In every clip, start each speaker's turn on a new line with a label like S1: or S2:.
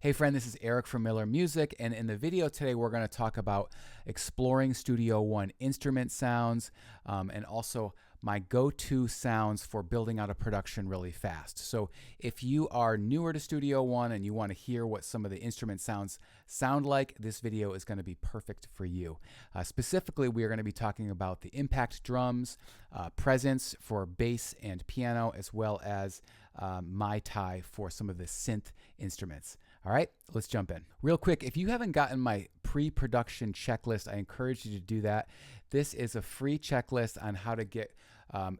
S1: Hey friend, this is Eric from Miller Music, and in the video today we're going to talk about exploring Studio One instrument sounds and also my go-to sounds for building out a production really fast. So if you are newer to Studio One and you want to hear what some of the instrument sounds sound like, this video is going to be perfect for you. Specifically, we are going to be talking about the impact drums, presence for bass and piano, as well as Mai Tai for some of the synth instruments. All right, let's jump in. Real quick, if you haven't gotten my pre-production checklist, I encourage you to do that. This is a free checklist on how to get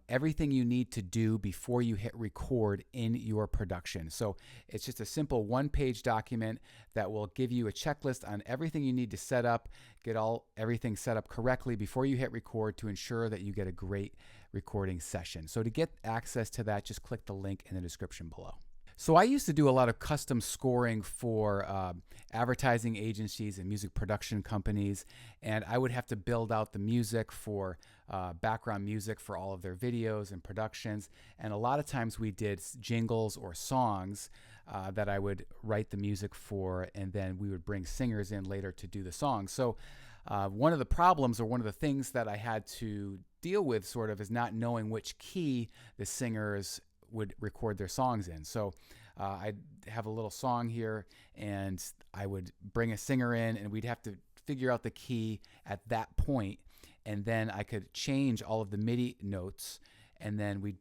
S1: everything you need to do before you hit record in your production. So it's just a simple one-page document that will give you a checklist on everything you need to set up, get everything set up correctly before you hit record to ensure that you get a great recording session. So to get access to that, just click the link in the description below. So I used to do a lot of custom scoring for advertising agencies and music production companies, and I would have to build out the music for background music for all of their videos and productions. And a lot of times we did jingles or songs that I would write the music for, and then we would bring singers in later to do the songs. So one of the problems, or one of the things that I had to deal with sort of, is not knowing which key the singers would record their songs in. So I'd have a little song here and I would bring a singer in and we'd have to figure out the key at that point, and then I could change all of the MIDI notes, and then we'd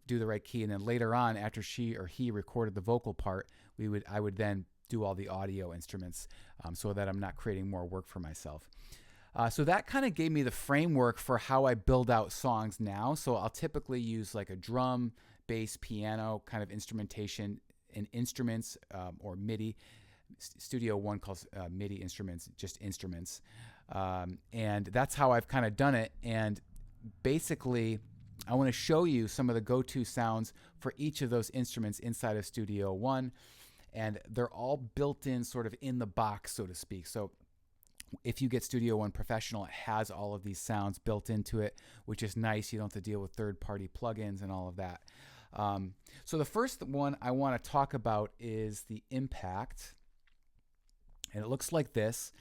S1: do the right key, and then later on, after she or he recorded the vocal part, I would then do all the audio instruments so that I'm not creating more work for myself. So that kind of gave me the framework for how I build out songs now. So I'll typically use like a drum, bass, piano kind of instrumentation in instruments or MIDI. Studio One calls MIDI instruments just instruments. And that's how I've kind of done it. And basically, I want to show you some of the go-to sounds for each of those instruments inside of Studio One. And they're all built in sort of in the box, so to speak. So if you get Studio One Professional, it has all of these sounds built into it, which is nice. You don't have to deal with third-party plugins and all of that. So the first one I want to talk about is the impact, and it looks like this.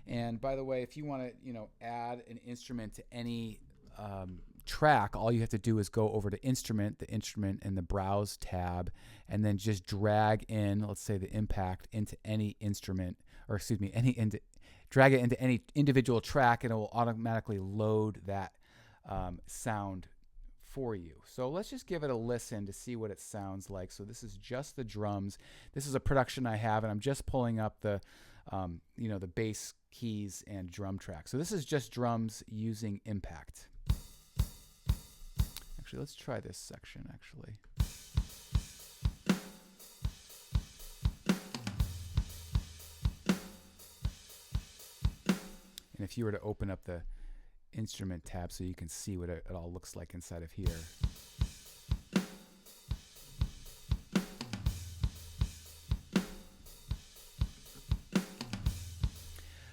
S1: And by the way, if you want to, add an instrument to any track, all you have to do is go over to instrument in the browse tab, and then just drag in, let's say, the impact into any instrument, or excuse me, drag it into any individual track, and it will automatically load that sound for you. So let's just give it a listen to see what it sounds like. So this is just the drums. This is a production I have, and I'm just pulling up the the bass keys and drum track. So this is just drums using impact. Actually, let's try this section actually. And if you were to open up the instrument tab so you can see what it all looks like inside of here.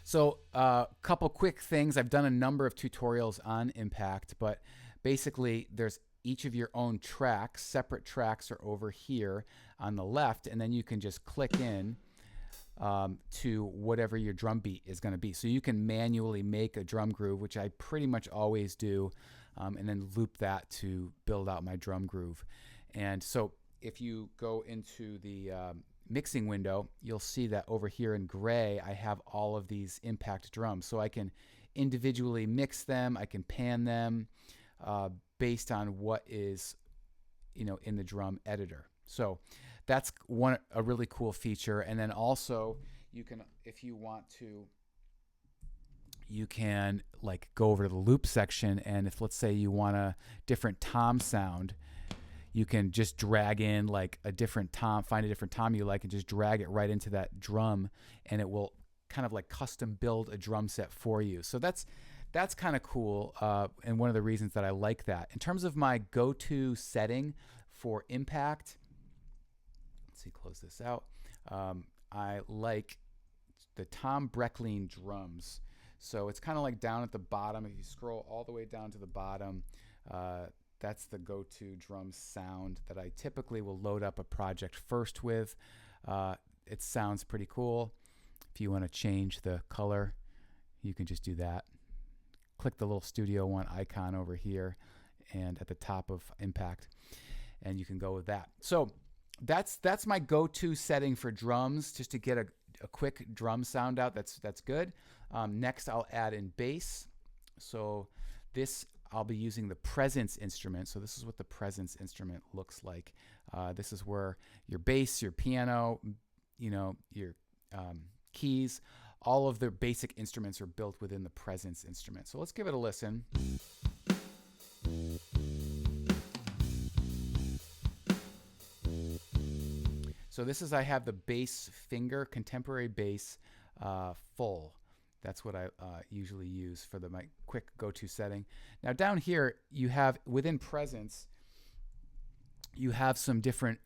S1: So a couple quick things. I've done a number of tutorials on impact, but basically there's each of your own tracks. Separate tracks are over here on the left, and then you can just click in to whatever your drum beat is going to be. So you can manually make a drum groove, which I pretty much always do, and then loop that to build out my drum groove. And so if you go into the mixing window, you'll see that over here in gray, I have all of these impact drums. So I can individually mix them, I can pan them based on what is in the drum editor. So that's a really cool feature. And then also you can, if you want to, you can like go over to the loop section, and if let's say you want a different tom sound, you can just drag in like a different tom, find a different tom you like, and just drag it right into that drum, and it will kind of like custom build a drum set for you. So that's kind of cool, and one of the reasons that I like that. In terms of my go-to setting for impact, let's see, close this out. I like the Tom Breckline drums. So it's kind of like down at the bottom. If you scroll all the way down to the bottom, that's the go-to drum sound that I typically will load up a project first with. it sounds pretty cool. If you want to change the color, you can just do that. Click the little Studio One icon over here and at the top of Impact, and you can go with that. So that's my go-to setting for drums, just to get a quick drum sound out. That's good. Next, I'll add in bass. So this, I'll be using the Presence instrument. So this is what the Presence instrument looks like. This is where your bass, your piano, your keys, all of the basic instruments are built within the Presence instrument. So let's give it a listen. So this is, I have the bass finger, contemporary bass, full. That's what I usually use for my quick go-to setting. Now down here, you have, within Presence, you have some different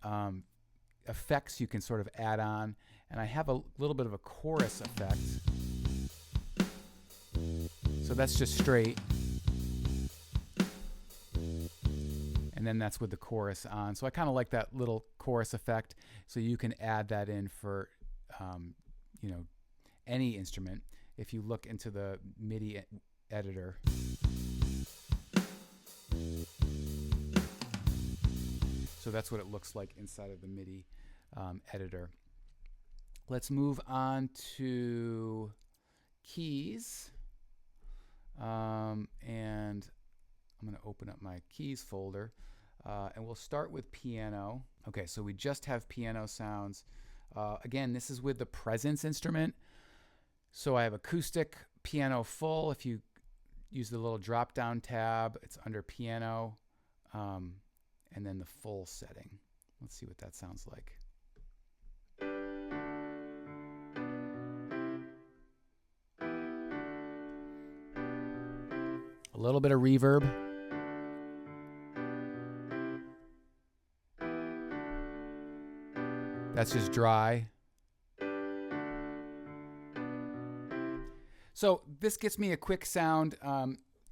S1: effects you can sort of add on. And I have a little bit of a chorus effect. So that's just straight. And then that's with the chorus on. So I kind of like that little chorus effect. So you can add that in for, any instrument. If you look into the MIDI editor, so that's what it looks like inside of the MIDI editor. Let's move on to keys. And I'm going to open up my keys folder. And we'll start with piano. Okay, so we just have piano sounds. Again, this is with the Presence instrument. So I have acoustic, piano full. If you use the little drop-down tab, it's under piano, and then the full setting. Let's see what that sounds like. A little bit of reverb. That's just dry. So this gets me a quick sound.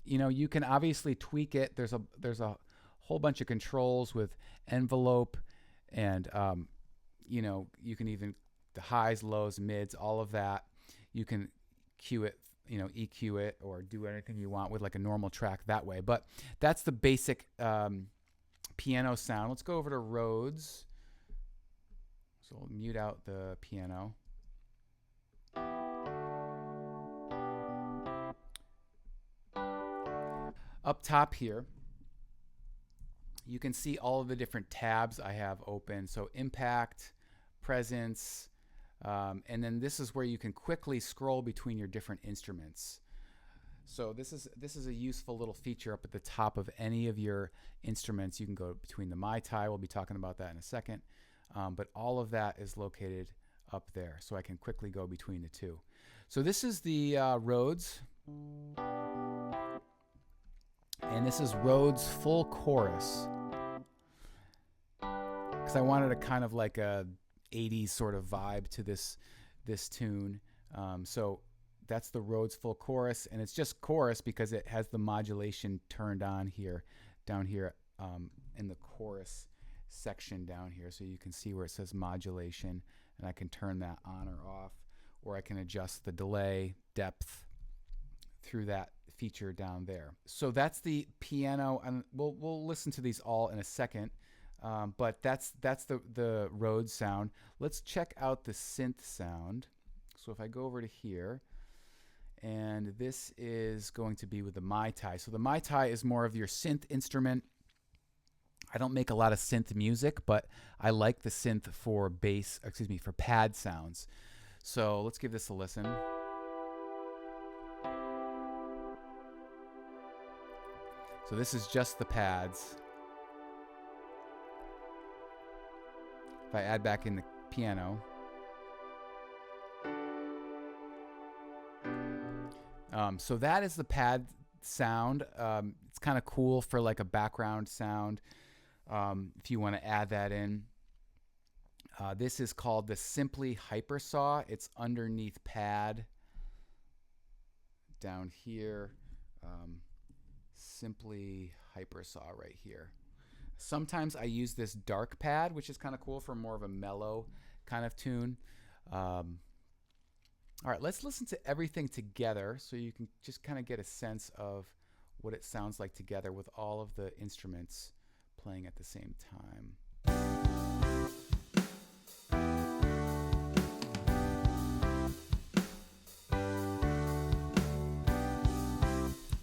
S1: You can obviously tweak it. There's a whole bunch of controls with envelope, and you can even the highs, lows, mids, all of that. You can cue it, EQ it, or do anything you want with like a normal track that way. But that's the basic piano sound. Let's go over to Rhodes. So we'll mute out the piano. Up top here, you can see all of the different tabs I have open. So Impact, Presence, and then this is where you can quickly scroll between your different instruments. So this is a useful little feature up at the top of any of your instruments. You can go between the Mai Tai. We'll be talking about that in a second. But all of that is located up there, so I can quickly go between the two. So this is the Rhodes. And this is Rhodes full chorus, because I wanted a kind of like a 80s sort of vibe to this tune. So that's the Rhodes full chorus, and it's just chorus because it has the modulation turned on here, down here in the chorus section down here. So you can see where it says modulation, and I can turn that on or off, or I can adjust the delay, depth through that feature down there. So that's the piano, and we'll listen to these all in a second. But that's the Rhodes sound. Let's check out the synth sound. So if I go over to here, and this is going to be with the Mai Tai. So the Mai Tai is more of your synth instrument. I don't make a lot of synth music, but I like the synth for for pad sounds. So let's give this a listen. So this is just the pads. If I add back in the piano. So that is the pad sound. It's kind of cool for like a background sound if you want to add that in. This is called the Simply Hypersaw. It's underneath pad down here. Simply Hypersaw right here. Sometimes I use this dark pad, which is kind of cool for more of a mellow kind of tune. All right, let's listen to everything together so you can just kind of get a sense of what it sounds like together with all of the instruments playing at the same time.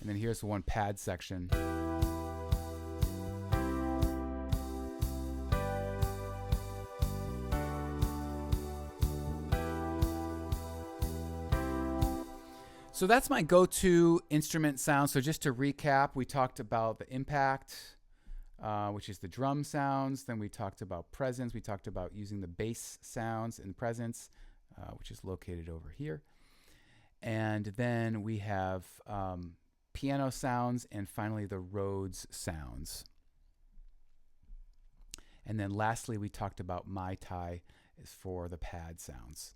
S1: And then here's the one pad section. So that's my go-to instrument sound. So just to recap, we talked about the impact, which is the drum sounds. Then we talked about presence. We talked about using the bass sounds in presence, which is located over here. And then we have piano sounds, and finally the Rhodes sounds. And then lastly, we talked about Mai Tai is for the pad sounds.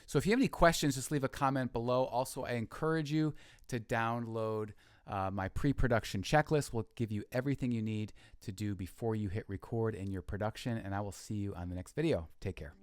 S1: So if you have any questions, just leave a comment below. Also, I encourage you to download my pre-production checklist. We'll give you everything you need to do before you hit record in your production, and I will see you on the next video. Take care.